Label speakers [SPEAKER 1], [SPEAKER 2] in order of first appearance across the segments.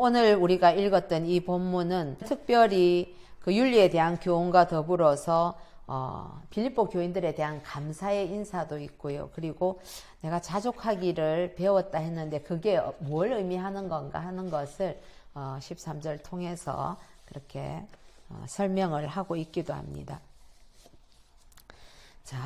[SPEAKER 1] 오늘 우리가 읽었던 이 본문은 특별히 그 윤리에 대한 교훈과 더불어서 빌립보 교인들에 대한 감사의 인사도 있고요. 그리고 내가 자족하기를 배웠다 했는데 그게 뭘 의미하는 건가 하는 것을 13절 통해서 그렇게 설명을 하고 있기도 합니다. 자,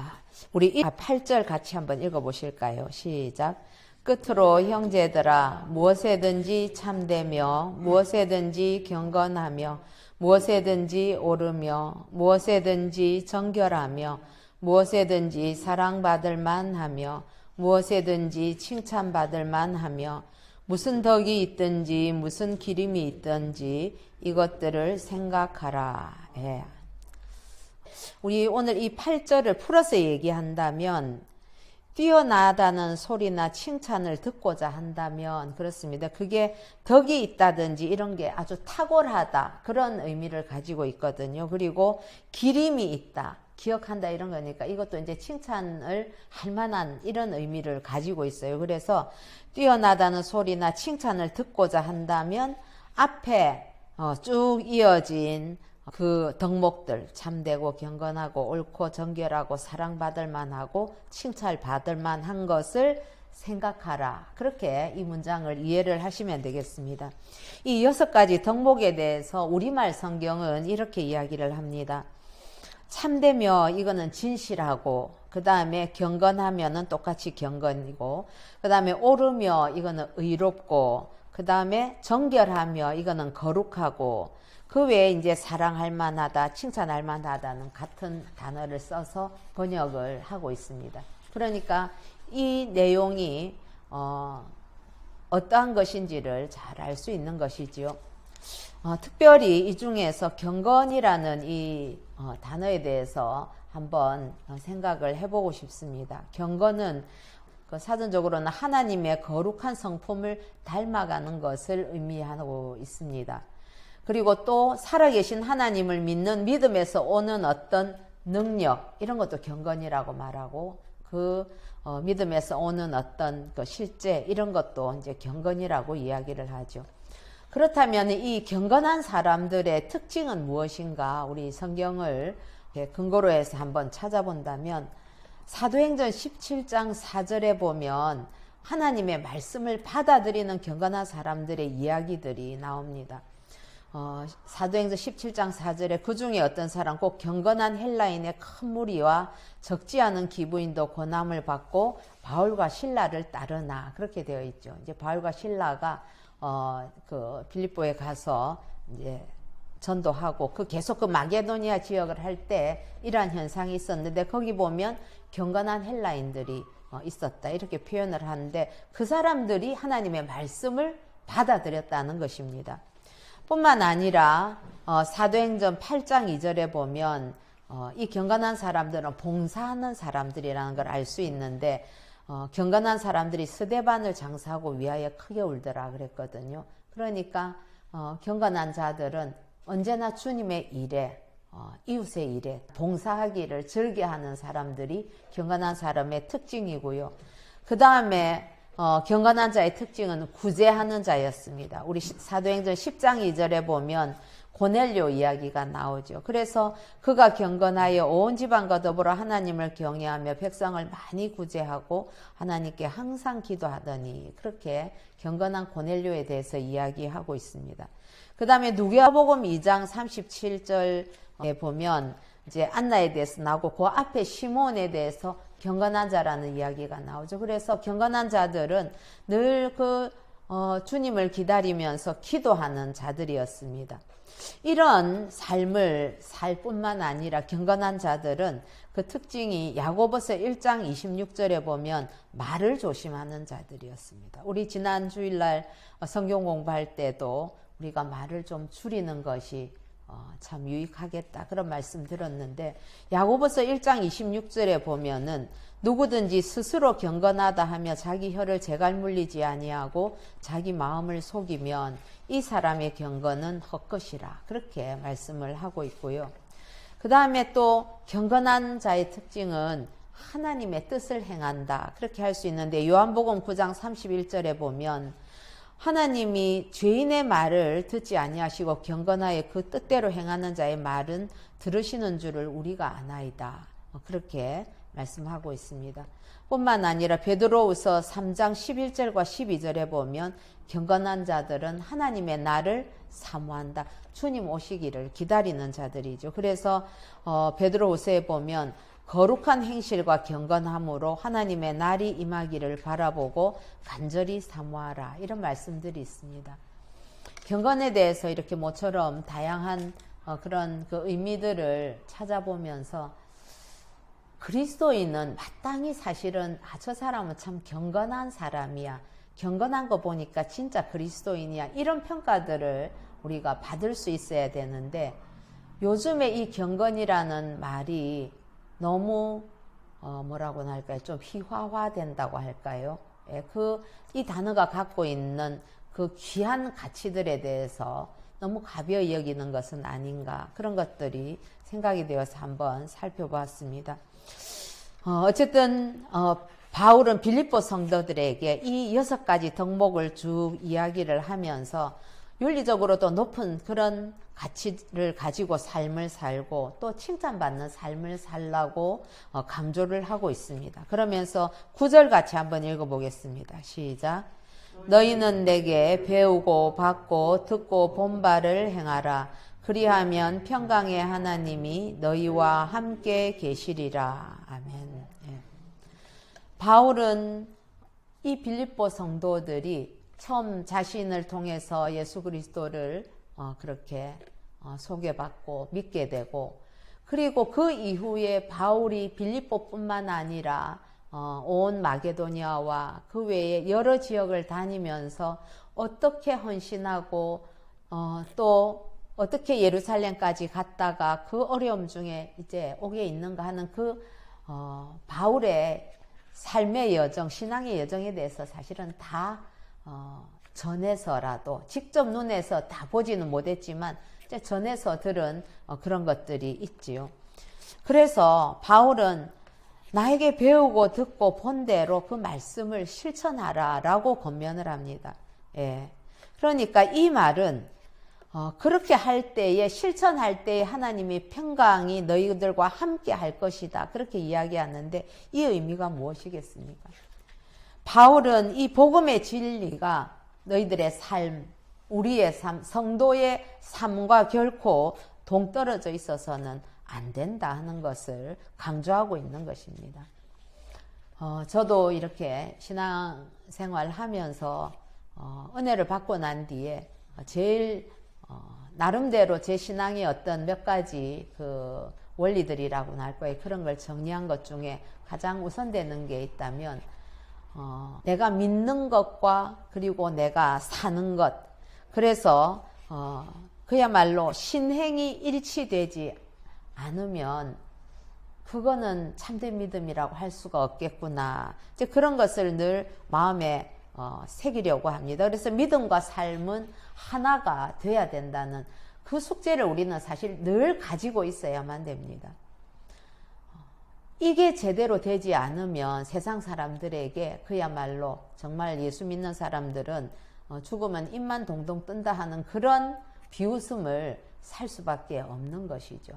[SPEAKER 1] 우리 8절 같이 한번 읽어보실까요? 시작. 끝으로 형제들아 무엇에든지 참되며 무엇에든지 경건하며 무엇에든지 옳으며 무엇에든지 정결하며 무엇에든지 사랑받을 만하며 무엇에든지 칭찬받을 만하며 무슨 덕이 있든지 무슨 기림이 있든지 이것들을 생각하라. 예. 우리 오늘 이 8절을 풀어서 얘기한다면 뛰어나다는 소리나 칭찬을 듣고자 한다면 그렇습니다. 그게 덕이 있다든지 이런 게 아주 탁월하다 그런 의미를 가지고 있거든요. 그리고 기림이 있다, 기억한다 이런 거니까 이것도 이제 칭찬을 할 만한 이런 의미를 가지고 있어요. 그래서 뛰어나다는 소리나 칭찬을 듣고자 한다면 앞에 쭉 이어진 그 덕목들 참되고 경건하고 옳고 정결하고 사랑받을 만하고 칭찬받을 만한 것을 생각하라. 그렇게 이 문장을 이해를 하시면 되겠습니다. 이 6가지 덕목에 대해서 우리말 성경은 이렇게 이야기를 합니다. 참되며 이거는 진실하고 그 다음에 경건하면은 똑같이 경건이고 그 다음에 옳으며 이거는 의롭고 그 다음에 정결하며 이거는 거룩하고 그 외에 이제 사랑할 만하다, 칭찬할 만하다는 같은 단어를 써서 번역을 하고 있습니다. 그러니까 이 내용이 어떠한 것인지를 잘 알 수 있는 것이지요. 특별히 이 중에서 경건이라는 이 단어에 대해서 한번 생각을 해보고 싶습니다. 경건은 사전적으로는 하나님의 거룩한 성품을 닮아가는 것을 의미하고 있습니다. 그리고 또 살아계신 하나님을 믿는 믿음에서 오는 어떤 능력 이런 것도 경건이라고 말하고 그 믿음에서 오는 어떤 그 실제 이런 것도 이제 경건이라고 이야기를 하죠. 그렇다면 이 경건한 사람들의 특징은 무엇인가 우리 성경을 근거로 해서 한번 찾아본다면 사도행전 17장 4절에 보면 하나님의 말씀을 받아들이는 경건한 사람들의 이야기들이 나옵니다. 사도행전 17장 4절에 그 중에 어떤 사람 꼭 경건한 헬라인의 큰 무리와 적지 않은 기부인도 고난을 받고 바울과 실라를 따르나 그렇게 되어 있죠. 이제 바울과 실라가 그 빌립보에 가서 이제 전도하고 계속 그 마게도니아 지역을 할 때 이러한 현상이 있었는데 거기 보면 경건한 헬라인들이 있었다 이렇게 표현을 하는데 그 사람들이 하나님의 말씀을 받아들였다는 것입니다. 뿐만 아니라 사도행전 8장 2절에 보면 이 경건한 사람들은 봉사하는 사람들이라는 걸 알 수 있는데 경건한 사람들이 스데반을 장사하고 위하여 크게 울더라 그랬거든요. 그러니까 경건한 자들은 언제나 주님의 일에 이웃의 일에 봉사하기를 즐겨하는 사람들이 경건한 사람의 특징이고요. 그 다음에 경건한 자의 특징은 구제하는 자였습니다. 우리 사도행전 10장 2절에 보면 고넬료 이야기가 나오죠. 그래서 그가 경건하여 온 집안과 더불어 하나님을 경외하며 백성을 많이 구제하고 하나님께 항상 기도하더니 그렇게 경건한 고넬료에 대해서 이야기하고 있습니다. 그 다음에 누가복음 2장 37절에 보면 이제 안나에 대해서 나오고 그 앞에 시몬에 대해서 경건한 자라는 이야기가 나오죠. 그래서 경건한 자들은 늘 주님을 기다리면서 기도하는 자들이었습니다. 이런 삶을 살 뿐만 아니라 경건한 자들은 그 특징이 야고보서 1장 26절에 보면 말을 조심하는 자들이었습니다. 우리 지난 주일날 성경 공부할 때도 우리가 말을 좀 줄이는 것이 참 유익하겠다 그런 말씀 들었는데 야고보서 1장 26절에 보면은 누구든지 스스로 경건하다 하며 자기 혀를 제갈 물리지 아니하고 자기 마음을 속이면 이 사람의 경건은 헛것이라 그렇게 말씀을 하고 있고요. 그 다음에 또 경건한 자의 특징은 하나님의 뜻을 행한다 그렇게 할 수 있는데 요한복음 9장 31절에 보면 하나님이 죄인의 말을 듣지 아니하시고 경건하여 그 뜻대로 행하는 자의 말은 들으시는 줄을 우리가 아나이다. 그렇게 말씀하고 있습니다. 뿐만 아니라 베드로후서 3장 11절과 12절에 보면 경건한 자들은 하나님의 날을 사모한다. 주님 오시기를 기다리는 자들이죠. 그래서 베드로후서에 보면 거룩한 행실과 경건함으로 하나님의 날이 임하기를 바라보고 간절히 사모하라. 이런 말씀들이 있습니다. 경건에 대해서 이렇게 모처럼 다양한 그런 그 의미들을 찾아보면서 그리스도인은 마땅히 사실은 저 사람은 참 경건한 사람이야. 경건한 거 보니까 진짜 그리스도인이야. 이런 평가들을 우리가 받을 수 있어야 되는데 요즘에 이 경건이라는 말이 너무 뭐라고 할까요? 좀 희화화된다고 할까요? 예, 이 단어가 갖고 있는 그 귀한 가치들에 대해서 너무 가벼이 여기는 것은 아닌가 그런 것들이 생각이 되어서 한번 살펴보았습니다. 어쨌든 바울은 빌립보 성도들에게 이 6가지 덕목을 쭉 이야기를 하면서 윤리적으로도 높은 그런 가치를 가지고 삶을 살고 또 칭찬받는 삶을 살라고 강조를 하고 있습니다. 그러면서 9절 같이 한번 읽어보겠습니다. 시작. 너희는 내게 배우고 받고 듣고 본 바를 행하라. 그리하면 평강의 하나님이 너희와 함께 계시리라. 아멘. 예. 바울은 이 빌립보 성도들이 처음 자신을 통해서 예수 그리스도를 그렇게 소개받고 믿게 되고 그리고 그 이후에 바울이 빌립보뿐만 아니라 온 마게도니아와 그 외에 여러 지역을 다니면서 어떻게 헌신하고 또 어떻게 예루살렘까지 갔다가 그 어려움 중에 이제 오게 있는가 하는 그 바울의 삶의 여정, 신앙의 여정에 대해서 사실은 다 전에서라도 직접 눈에서 다 보지는 못했지만 이제 전에서 들은 그런 것들이 있지요. 그래서 바울은 나에게 배우고 듣고 본 대로 그 말씀을 실천하라라고 권면을 합니다. 예. 그러니까 이 말은 그렇게 할 때에 실천할 때에 하나님의 평강이 너희들과 함께 할 것이다. 그렇게 이야기하는데 이 의미가 무엇이겠습니까? 바울은 이 복음의 진리가 너희들의 삶, 우리의 삶, 성도의 삶과 결코 동떨어져 있어서는 안 된다 하는 것을 강조하고 있는 것입니다. 저도 이렇게 신앙생활 하면서 은혜를 받고 난 뒤에 제일 나름대로 제 신앙의 어떤 몇 가지 그 원리들이라고나 할 거예요. 그런 걸 정리한 것 중에 가장 우선되는 게 있다면 내가 믿는 것과 그리고 내가 사는 것 그래서 그야말로 신행이 일치되지 않으면 그거는 참된 믿음이라고 할 수가 없겠구나. 이제 그런 것을 늘 마음에 새기려고 합니다. 그래서 믿음과 삶은 하나가 돼야 된다는 그 숙제를 우리는 사실 늘 가지고 있어야만 됩니다. 이게 제대로 되지 않으면 세상 사람들에게 그야말로 정말 예수 믿는 사람들은 죽으면 입만 동동 뜬다 하는 그런 비웃음을 살 수밖에 없는 것이죠.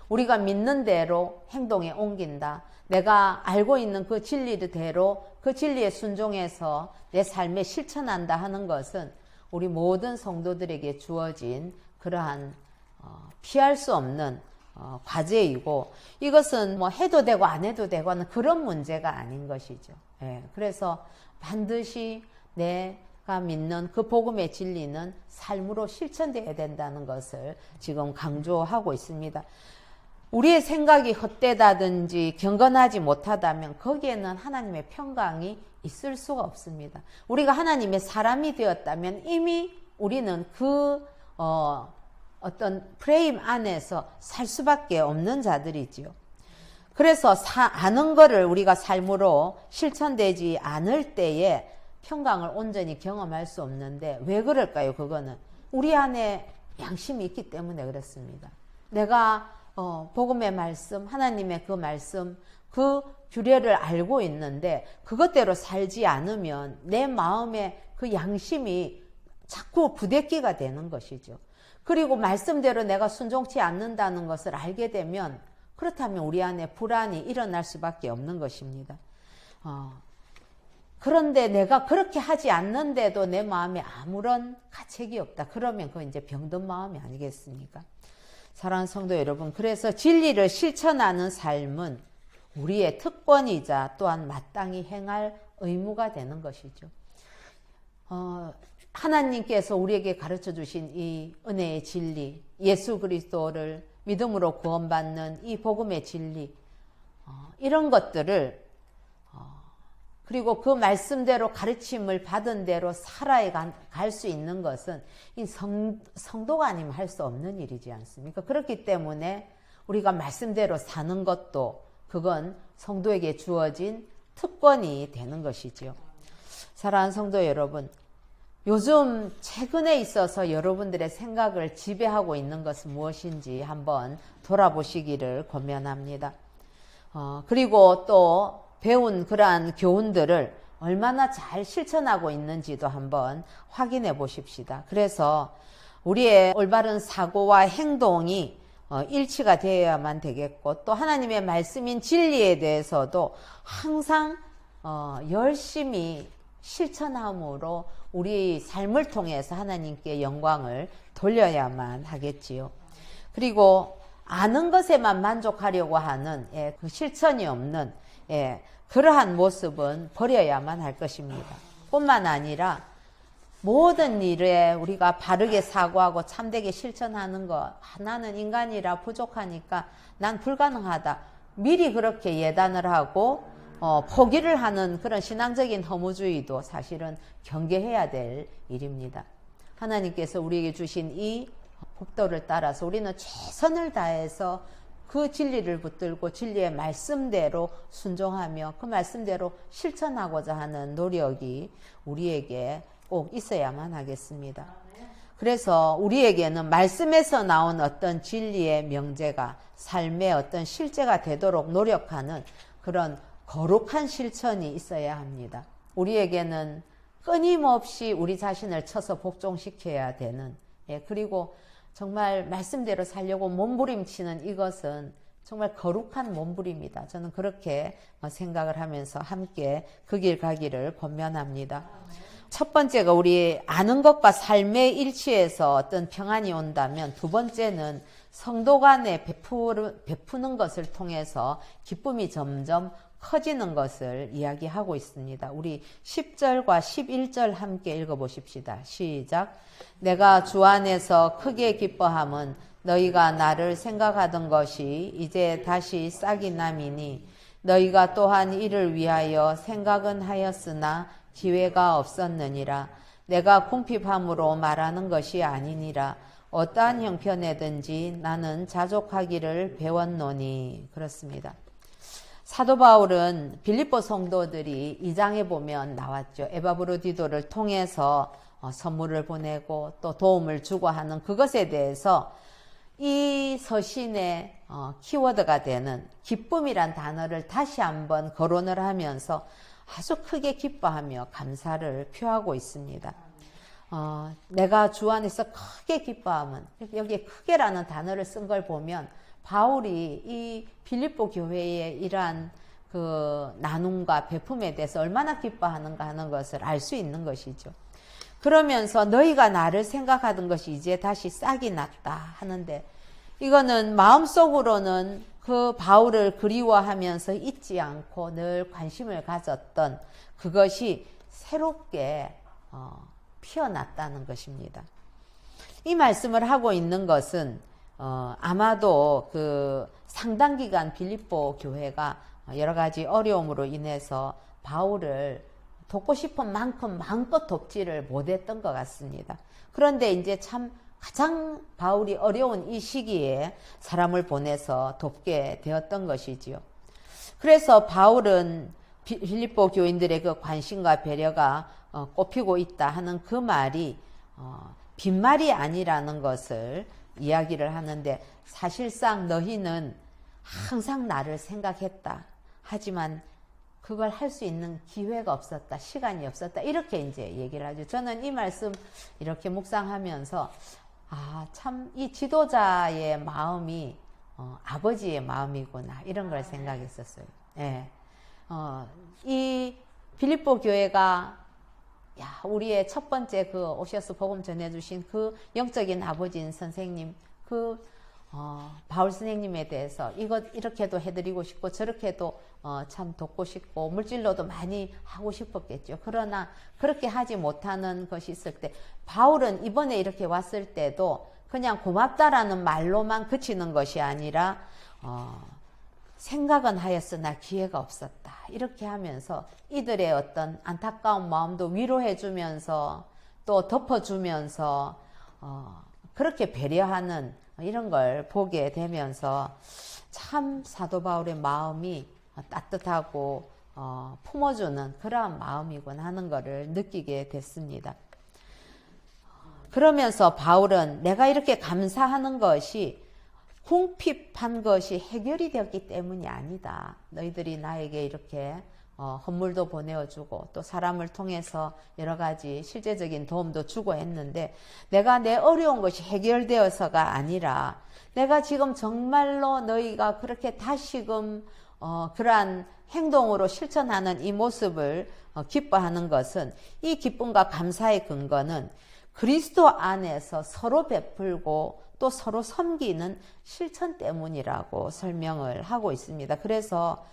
[SPEAKER 1] 우리가 믿는 대로 행동에 옮긴다. 내가 알고 있는 그 진리대로 그 진리에 순종해서 내 삶에 실천한다 하는 것은 우리 모든 성도들에게 주어진 그러한 피할 수 없는 과제이고 이것은 뭐 해도 되고 안 해도 되고 하는 그런 문제가 아닌 것이죠. 예, 그래서 반드시 내가 믿는 그 복음의 진리는 삶으로 실천되어야 된다는 것을 지금 강조하고 있습니다. 우리의 생각이 헛되다든지 경건하지 못하다면 거기에는 하나님의 평강이 있을 수가 없습니다. 우리가 하나님의 사람이 되었다면 이미 우리는 그 어떤 프레임 안에서 살 수밖에 없는 자들이지요. 그래서 아는 것을 우리가 삶으로 실천되지 않을 때에 평강을 온전히 경험할 수 없는데 왜 그럴까요? 그거는 우리 안에 양심이 있기 때문에 그렇습니다. 내가 복음의 말씀, 하나님의 그 말씀, 그 규례를 알고 있는데 그것대로 살지 않으면 내 마음에 그 양심이 자꾸 부대끼가 되는 것이죠. 그리고 말씀대로 내가 순종치 않는다는 것을 알게 되면 그렇다면 우리 안에 불안이 일어날 수밖에 없는 것입니다. 그런데 내가 그렇게 하지 않는데도 내 마음에 아무런 가책이 없다. 그러면 그건 이제 병든 마음이 아니겠습니까? 사랑하는 성도 여러분, 그래서 진리를 실천하는 삶은 우리의 특권이자 또한 마땅히 행할 의무가 되는 것이죠. 하나님께서 우리에게 가르쳐 주신 이 은혜의 진리, 예수 그리스도를 믿음으로 구원받는 이 복음의 진리, 이런 것들을 그리고 그 말씀대로 가르침을 받은 대로 살아갈 수 있는 것은 이 성도가 아니면 할 수 없는 일이지 않습니까? 그렇기 때문에 우리가 말씀대로 사는 것도 그건 성도에게 주어진 특권이 되는 것이지요. 사랑하는 성도 여러분, 요즘 최근에 있어서 여러분들의 생각을 지배하고 있는 것은 무엇인지 한번 돌아보시기를 권면합니다. 그리고 또 배운 그러한 교훈들을 얼마나 잘 실천하고 있는지도 한번 확인해 보십시다. 그래서 우리의 올바른 사고와 행동이 일치가 되어야만 되겠고, 또 하나님의 말씀인 진리에 대해서도 항상 열심히 실천함으로 우리 삶을 통해서 하나님께 영광을 돌려야만 하겠지요. 그리고 아는 것에만 만족하려고 하는 그 실천이 없는 그러한 모습은 버려야만 할 것입니다. 뿐만 아니라 모든 일에 우리가 바르게 사고하고 참되게 실천하는 것, 나는 인간이라 부족하니까 난 불가능하다, 미리 그렇게 예단을 하고 포기를 하는 그런 신앙적인 허무주의도 사실은 경계해야 될 일입니다. 하나님께서 우리에게 주신 이 법도를 따라서 우리는 최선을 다해서 그 진리를 붙들고 진리의 말씀대로 순종하며 그 말씀대로 실천하고자 하는 노력이 우리에게 꼭 있어야만 하겠습니다. 그래서 우리에게는 말씀에서 나온 어떤 진리의 명제가 삶의 어떤 실제가 되도록 노력하는 그런 거룩한 실천이 있어야 합니다. 우리에게는 끊임없이 우리 자신을 쳐서 복종시켜야 되는, 그리고 정말 말씀대로 살려고 몸부림치는 이것은 정말 거룩한 몸부림이다. 저는 그렇게 생각을 하면서 함께 그 길 가기를 권면합니다. 첫 번째가 우리 아는 것과 삶의 일치에서 어떤 평안이 온다면, 두 번째는 성도 간에 베푸는 것을 통해서 기쁨이 점점 커지는 것을 이야기하고 있습니다. 우리 10절과 11절 함께 읽어보십시다. 시작. 내가 주 안에서 크게 기뻐함은 너희가 나를 생각하던 것이 이제 다시 싹이 남이니 너희가 또한 이를 위하여 생각은 하였으나 기회가 없었느니라. 내가 궁핍함으로 말하는 것이 아니니라. 어떠한 형편에든지 나는 자족하기를 배웠노니. 그렇습니다. 사도 바울은 빌립보 성도들이 2장에 보면 나왔죠. 에바브로디도를 통해서 선물을 보내고 또 도움을 주고 하는 그것에 대해서 이 서신의 키워드가 되는 기쁨이란 단어를 다시 한번 거론을 하면서 아주 크게 기뻐하며 감사를 표하고 있습니다. 내가 주 안에서 크게 기뻐함은, 여기에 크게라는 단어를 쓴 걸 보면 바울이 이 빌립보 교회의 이러한 그 나눔과 베품에 대해서 얼마나 기뻐하는가 하는 것을 알 수 있는 것이죠. 그러면서 너희가 나를 생각하던 것이 이제 다시 싹이 났다 하는데, 이거는 마음속으로는 그 바울을 그리워하면서 잊지 않고 늘 관심을 가졌던 그것이 새롭게 피어났다는 것입니다. 이 말씀을 하고 있는 것은 아마도 그 상당 기간 빌립보 교회가 여러 가지 어려움으로 인해서 바울을 돕고 싶은 만큼 마음껏 돕지를 못했던 것 같습니다. 그런데 이제 참 가장 바울이 어려운 이 시기에 사람을 보내서 돕게 되었던 것이지요. 그래서 바울은 빌립보 교인들의 그 관심과 배려가 꼽히고 있다 하는 그 말이 빈말이 아니라는 것을 이야기를 하는데, 사실상 너희는 항상 나를 생각했다. 하지만 그걸 할 수 있는 기회가 없었다, 시간이 없었다, 이렇게 이제 얘기를 하죠. 저는 이 말씀 이렇게 묵상하면서 참 이 지도자의 마음이 아버지의 마음이구나, 이런 걸 생각했었어요. 예. 이 빌립보 교회가 우리의 첫 번째 그 오셔서 복음 전해주신 그 영적인 아버지인 선생님, 바울 선생님에 대해서 이렇게도 해드리고 싶고 저렇게도 참 돕고 싶고 물질로도 많이 하고 싶었겠죠. 그러나 그렇게 하지 못하는 것이 있을 때, 바울은 이번에 이렇게 왔을 때도 그냥 고맙다라는 말로만 그치는 것이 아니라 생각은 하였으나 기회가 없었다, 이렇게 하면서 이들의 어떤 안타까운 마음도 위로해 주면서 또 덮어주면서 그렇게 배려하는 이런 걸 보게 되면서 참 사도 바울의 마음이 따뜻하고 품어주는 그러한 마음이군 하는 것을 느끼게 됐습니다. 그러면서 바울은 내가 이렇게 감사하는 것이 궁핍한 것이 해결이 되었기 때문이 아니다. 너희들이 나에게 이렇게 헌물도 보내어주고 또 사람을 통해서 여러 가지 실제적인 도움도 주고 했는데, 내가 내 어려운 것이 해결되어서가 아니라 내가 지금 정말로 너희가 그렇게 다시금 그러한 행동으로 실천하는 이 모습을 기뻐하는 것은, 이 기쁨과 감사의 근거는 그리스도 안에서 서로 베풀고 또 서로 섬기는 실천 때문이라고 설명을 하고 있습니다. 그래서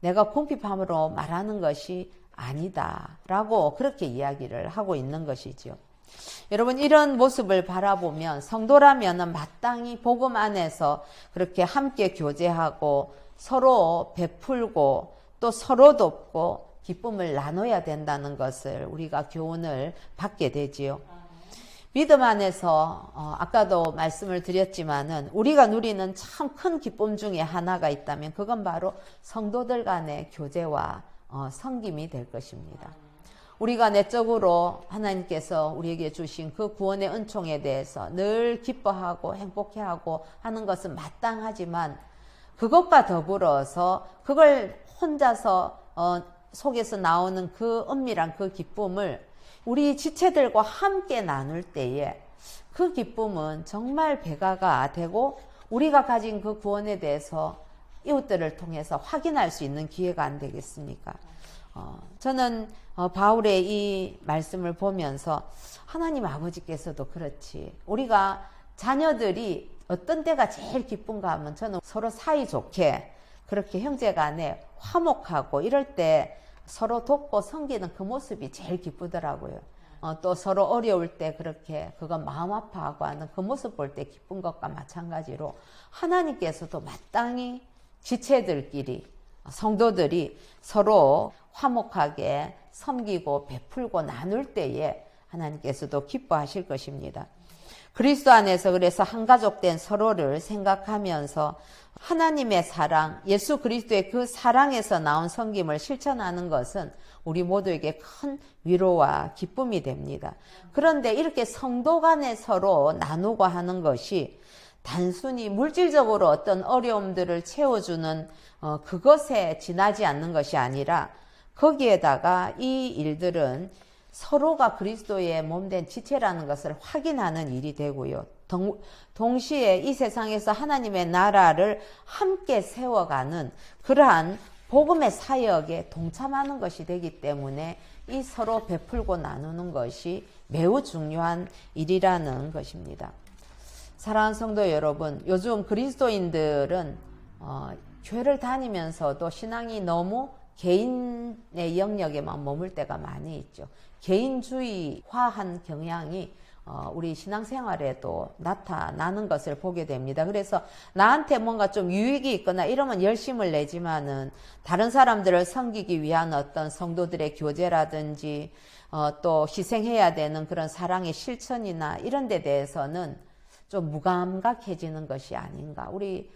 [SPEAKER 1] 내가 궁핍함으로 말하는 것이 아니다라고 그렇게 이야기를 하고 있는 것이죠. 여러분, 이런 모습을 바라보면 성도라면 마땅히 복음 안에서 그렇게 함께 교제하고 서로 베풀고 또 서로 돕고 기쁨을 나눠야 된다는 것을 우리가 교훈을 받게 되지요. 믿음 안에서 아까도 말씀을 드렸지만은 우리가 누리는 참 큰 기쁨 중에 하나가 있다면 그건 바로 성도들 간의 교제와 섬김이 될 것입니다. 우리가 내적으로 하나님께서 우리에게 주신 그 구원의 은총에 대해서 늘 기뻐하고 행복해하고 하는 것은 마땅하지만, 그것과 더불어서 그걸 혼자서 속에서 나오는 그 은밀한 그 기쁨을 우리 지체들과 함께 나눌 때에 그 기쁨은 정말 배가가 되고 우리가 가진 그 구원에 대해서 이웃들을 통해서 확인할 수 있는 기회가 안 되겠습니까? 저는 바울의 이 말씀을 보면서 하나님 아버지께서도 그렇지, 우리가 자녀들이 어떤 때가 제일 기쁜가 하면 저는 서로 사이좋게 그렇게 형제간에 화목하고 이럴 때 서로 돕고 섬기는 그 모습이 제일 기쁘더라고요. 또 서로 어려울 때 그렇게 그건 마음 아파하고 하는 그 모습 볼 때 기쁜 것과 마찬가지로 하나님께서도 마땅히 지체들끼리, 성도들이 서로 화목하게 섬기고 베풀고 나눌 때에 하나님께서도 기뻐하실 것입니다. 그리스도 안에서 그래서 한가족된 서로를 생각하면서 하나님의 사랑, 예수 그리스도의 그 사랑에서 나온 섬김을 실천하는 것은 우리 모두에게 큰 위로와 기쁨이 됩니다. 그런데 이렇게 성도 간에 서로 나누고 하는 것이 단순히 물질적으로 어떤 어려움들을 채워주는 그것에 지나지 않는 것이 아니라, 거기에다가 이 일들은 서로가 그리스도의 몸된 지체라는 것을 확인하는 일이 되고요. 동시에 이 세상에서 하나님의 나라를 함께 세워가는 그러한 복음의 사역에 동참하는 것이 되기 때문에 이 서로 베풀고 나누는 것이 매우 중요한 일이라는 것입니다. 사랑하는 성도 여러분, 요즘 그리스도인들은 교회를 다니면서도 신앙이 너무 개인의 영역에만 머물 때가 많이 있죠. 개인주의화한 경향이 우리 신앙생활에도 나타나는 것을 보게 됩니다. 그래서 나한테 뭔가 좀 유익이 있거나 이러면 열심을 내지만은 다른 사람들을 섬기기 위한 어떤 성도들의 교제라든지 또 희생해야 되는 그런 사랑의 실천이나 이런 데 대해서는 좀 무감각해지는 것이 아닌가, 우리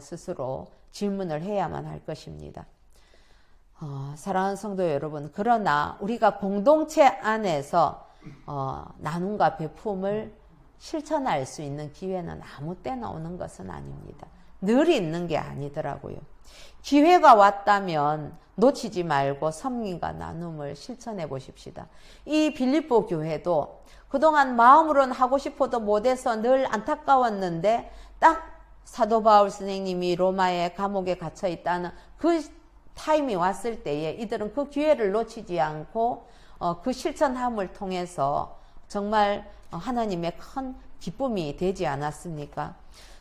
[SPEAKER 1] 스스로 질문을 해야만 할 것입니다. 사랑하는 성도 여러분, 그러나 우리가 공동체 안에서 나눔과 베품을 실천할 수 있는 기회는 아무 때나 오는 것은 아닙니다. 늘 있는 게 아니더라고요. 기회가 왔다면 놓치지 말고 섬김과 나눔을 실천해 보십시다. 이 빌립보 교회도 그동안 마음으로는 하고 싶어도 못해서 늘 안타까웠는데 딱 사도 바울 선생님이 로마의 감옥에 갇혀 있다는 그 타임이 왔을 때에 이들은 그 기회를 놓치지 않고 그 실천함을 통해서 정말 하나님의 큰 기쁨이 되지 않았습니까?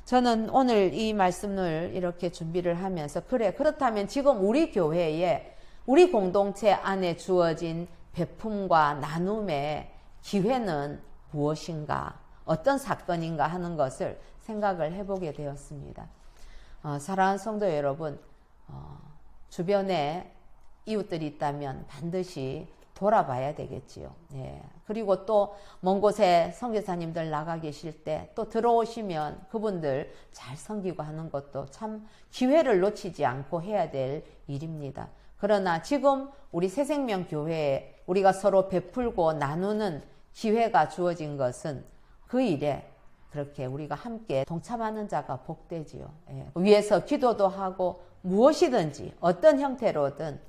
[SPEAKER 1] 저는 오늘 이 말씀을 이렇게 준비를 하면서 그렇다면 지금 우리 교회에 우리 공동체 안에 주어진 베품과 나눔의 기회는 무엇인가, 어떤 사건인가 하는 것을 생각을 해보게 되었습니다. 사랑하는 성도 여러분, 주변에 이웃들이 있다면 반드시 돌아봐야 되겠지요. 예. 그리고 또 먼 곳에 선교사님들 나가 계실 때 또 들어오시면 그분들 잘 섬기고 하는 것도 참 기회를 놓치지 않고 해야 될 일입니다. 그러나 지금 우리 새생명교회에 우리가 서로 베풀고 나누는 기회가 주어진 것은 그 일에 그렇게 우리가 함께 동참하는 자가 복되지요. 예. 위에서 기도도 하고 무엇이든지 어떤 형태로든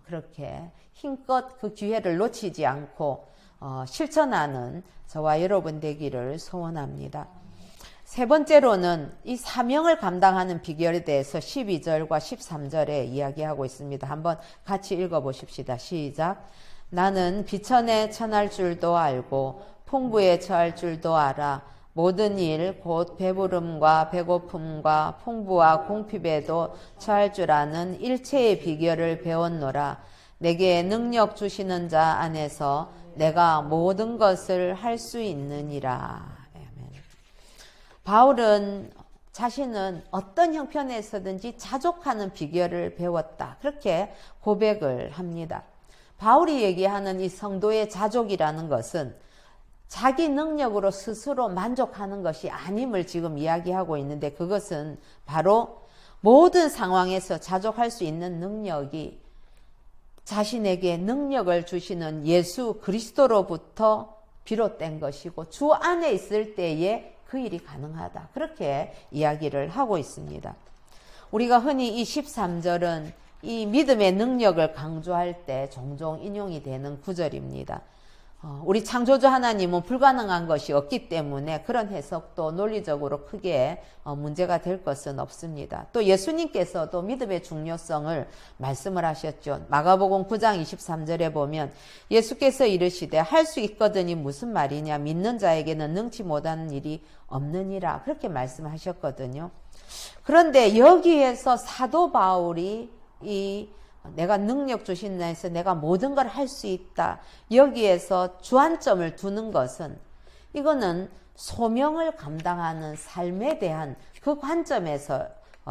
[SPEAKER 1] 그렇게 힘껏 그 기회를 놓치지 않고 실천하는 저와 여러분 되기를 소원합니다. 세 번째로는 이 사명을 감당하는 비결에 대해서 12절과 13절에 이야기하고 있습니다. 한번 같이 읽어보십시다. 시작. 나는 비천에 처할 줄도 알고 풍부에 처할 줄도 알아. 모든 일 곧 배부름과 배고픔과 풍부와 궁핍에도 처할 줄 아는 일체의 비결을 배웠노라. 내게 능력 주시는 자 안에서 내가 모든 것을 할 수 있느니라. 아멘. 바울은 자신은 어떤 형편에서든지 자족하는 비결을 배웠다. 그렇게 고백을 합니다. 바울이 얘기하는 이 성도의 자족이라는 것은 자기 능력으로 스스로 만족하는 것이 아님을 지금 이야기하고 있는데, 그것은 바로 모든 상황에서 자족할 수 있는 능력이 자신에게 능력을 주시는 예수 그리스도로부터 비롯된 것이고 주 안에 있을 때에 그 일이 가능하다. 그렇게 이야기를 하고 있습니다. 우리가 흔히 이 13절은 이 믿음의 능력을 강조할 때 종종 인용이 되는 구절입니다. 우리 창조주 하나님은 불가능한 것이 없기 때문에 그런 해석도 논리적으로 크게 문제가 될 것은 없습니다. 또 예수님께서도 믿음의 중요성을 말씀을 하셨죠. 마가복음 9장 23절에 보면 예수께서 이르시되 할 수 있거든이 무슨 말이냐, 믿는 자에게는 능치 못하는 일이 없느니라, 그렇게 말씀하셨거든요. 그런데 여기에서 사도 바울이 내가 능력 주신 자에서 내가 모든 걸 할 수 있다, 여기에서 주안점을 두는 것은 이거는 소명을 감당하는 삶에 대한 그 관점에서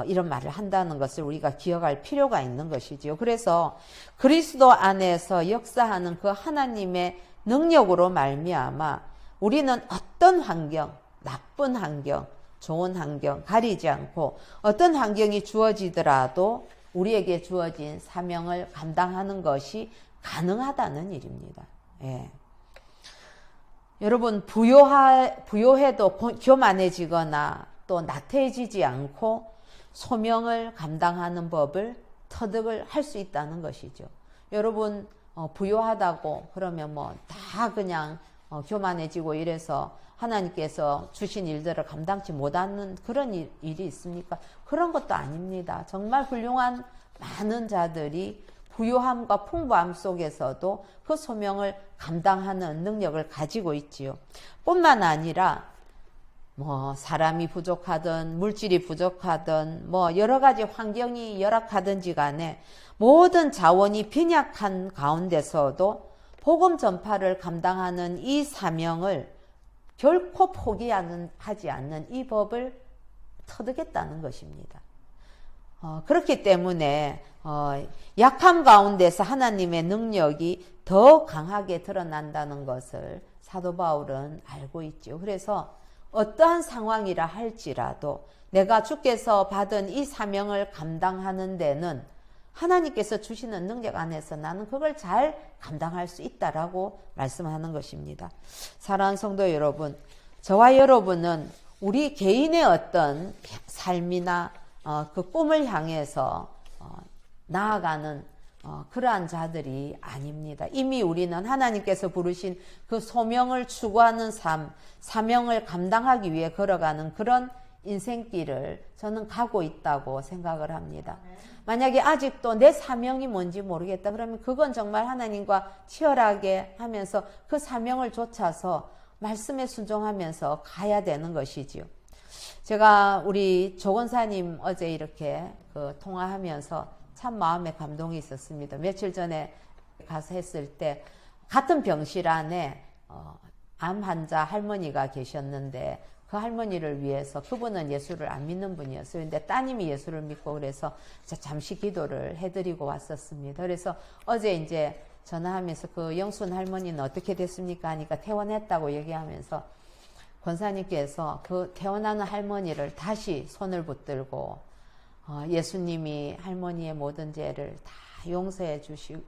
[SPEAKER 1] 이런 말을 한다는 것을 우리가 기억할 필요가 있는 것이지요. 그래서 그리스도 안에서 역사하는 그 하나님의 능력으로 말미암아 우리는 어떤 환경, 나쁜 환경, 좋은 환경 가리지 않고 어떤 환경이 주어지더라도 우리에게 주어진 사명을 감당하는 것이 가능하다는 일입니다. 예. 여러분, 부요해도 교만해지거나 또 나태해지지 않고 소명을 감당하는 법을 터득을 할 수 있다는 것이죠. 여러분, 부요하다고 그러면 뭐 다 그냥 교만해지고 이래서 하나님께서 주신 일들을 감당치 못하는 그런 일이 있습니까? 그런 것도 아닙니다. 정말 훌륭한 많은 자들이 부유함과 풍부함 속에서도 그 소명을 감당하는 능력을 가지고 있지요. 뿐만 아니라 사람이 부족하든 물질이 부족하든 여러 가지 환경이 열악하든지 간에 모든 자원이 빈약한 가운데서도 복음 전파를 감당하는 이 사명을 결코 포기하지 않는 이 법을 터득했다는 것입니다. 그렇기 때문에 약함 가운데서 하나님의 능력이 더 강하게 드러난다는 것을 사도 바울은 알고 있죠. 그래서 어떠한 상황이라 할지라도 내가 주께서 받은 이 사명을 감당하는 데는 하나님께서 주시는 능력 안에서 나는 그걸 잘 감당할 수 있다라고 말씀하는 것입니다. 사랑하는 성도 여러분, 저와 여러분은 우리 개인의 어떤 삶이나 그 꿈을 향해서 나아가는 그러한 자들이 아닙니다. 이미 우리는 하나님께서 부르신 그 소명을 추구하는 삶, 사명을 감당하기 위해 걸어가는 그런 인생길을 저는 가고 있다고 생각을 합니다. 만약에 아직도 내 사명이 뭔지 모르겠다 그러면 그건 정말 하나님과 치열하게 하면서 그 사명을 좇아서 말씀에 순종하면서 가야 되는 것이지요. 제가 우리 조건사님 어제 이렇게 통화하면서 참 마음에 감동이 있었습니다. 며칠 전에 가서 했을 때 같은 병실 안에 암 환자 할머니가 계셨는데 그 할머니를 위해서 그분은 예수를 안 믿는 분이었어요. 근데 따님이 예수를 믿고 그래서 잠시 기도를 해드리고 왔었습니다. 그래서 어제 이제 전화하면서 그 영순 할머니는 어떻게 됐습니까? 하니까 퇴원했다고 얘기하면서 권사님께서 그 퇴원하는 할머니를 다시 손을 붙들고 예수님이 할머니의 모든 죄를 다 용서해 주시고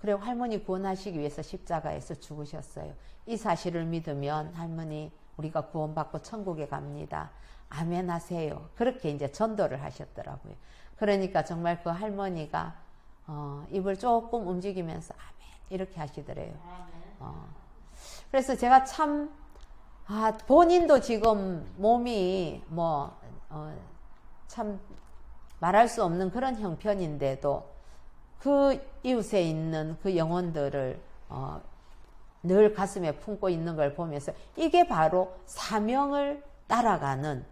[SPEAKER 1] 그리고 할머니 구원하시기 위해서 십자가에서 죽으셨어요. 이 사실을 믿으면 할머니 우리가 구원받고 천국에 갑니다. 아멘 하세요. 그렇게 이제 전도를 하셨더라고요. 그러니까 정말 그 할머니가 입을 조금 움직이면서 아멘 이렇게 하시더래요. 그래서 제가 참 본인도 지금 몸이 참 말할 수 없는 그런 형편인데도 그 이웃에 있는 그 영혼들을 늘 가슴에 품고 있는 걸 보면서 이게 바로 사명을 따라가는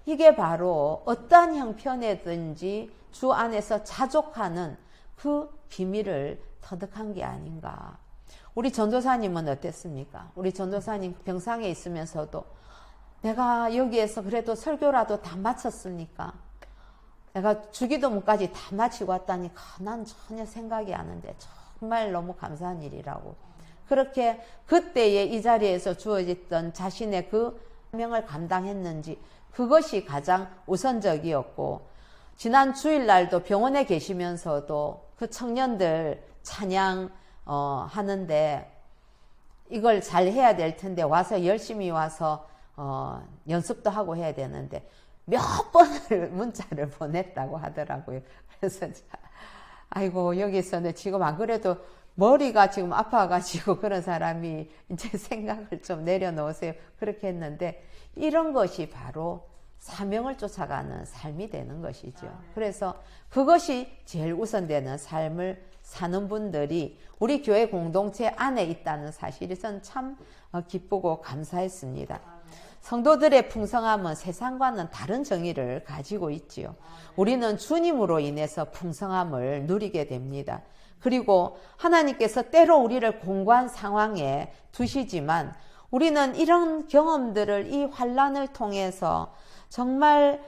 [SPEAKER 1] 이게 바로 어떠한 형편이든지 주 안에서 자족하는 그 비밀을 터득한 게 아닌가. 우리 전도사님은 어땠습니까? 우리 전도사님 병상에 있으면서도 내가 여기에서 그래도 설교라도 다 마쳤으니까 내가 주기도문까지 다 마치고 왔다니까 난 전혀 생각이 안 나는데 정말 너무 감사한 일이라고. 그렇게 그때의 이 자리에서 주어졌던 자신의 그 사명을 감당했는지 그것이 가장 우선적이었고 지난 주일날도 병원에 계시면서도 그 청년들 찬양 하는데 이걸 잘 해야 될 텐데 와서 열심히 와서 연습도 하고 해야 되는데 몇 번을 문자를 보냈다고 하더라고요. 그래서 아이고 여기서는 지금 안 그래도 머리가 지금 아파가지고 그런 사람이 이제 생각을 좀 내려놓으세요. 그렇게 했는데 이런 것이 바로 사명을 쫓아가는 삶이 되는 것이죠. 그래서 그것이 제일 우선되는 삶을 사는 분들이 우리 교회 공동체 안에 있다는 사실이 저는 참 기쁘고 감사했습니다. 성도들의 풍성함은 세상과는 다른 정의를 가지고 있지요. 우리는 주님으로 인해서 풍성함을 누리게 됩니다. 그리고 하나님께서 때로 우리를 공고한 상황에 두시지만 우리는 이런 경험들을 이 환난을 통해서 정말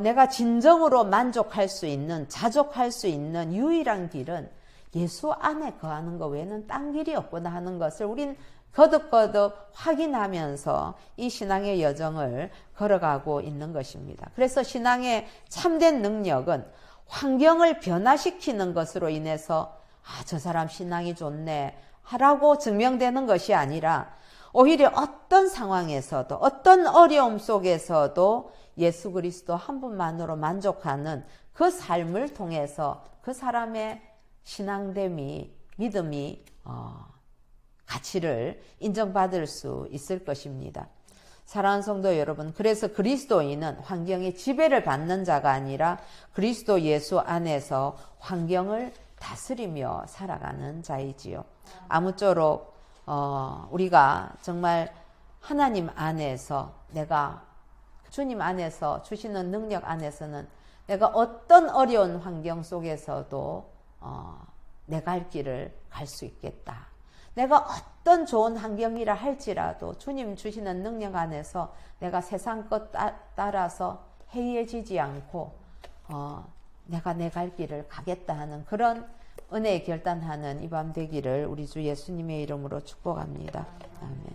[SPEAKER 1] 내가 진정으로 만족할 수 있는 자족할 수 있는 유일한 길은 예수 안에 거하는 것 외에는 딴 길이 없구나 하는 것을 우린 거듭거듭 확인하면서 이 신앙의 여정을 걸어가고 있는 것입니다. 그래서 신앙의 참된 능력은 환경을 변화시키는 것으로 인해서 저 사람 신앙이 좋네 하라고 증명되는 것이 아니라 오히려 어떤 상황에서도 어떤 어려움 속에서도 예수 그리스도 한 분만으로 만족하는 그 삶을 통해서 그 사람의 신앙됨이 믿음이 가치를 인정받을 수 있을 것입니다. 사랑하는 성도 여러분, 그래서 그리스도인은 환경의 지배를 받는 자가 아니라 그리스도 예수 안에서 환경을 다스리며 살아가는 자이지요. 아무쪼록 우리가 정말 하나님 안에서 내가 주님 안에서 주시는 능력 안에서는 내가 어떤 어려운 환경 속에서도 내 갈 길을 갈 수 있겠다. 내가 어떤 좋은 환경이라 할지라도 주님 주시는 능력 안에서 내가 세상 것 따라서 해이해지지 않고 내가 내 갈 길을 가겠다 하는 그런 은혜에 결단하는 이 밤 되기를 우리 주 예수님의 이름으로 축복합니다. 아멘.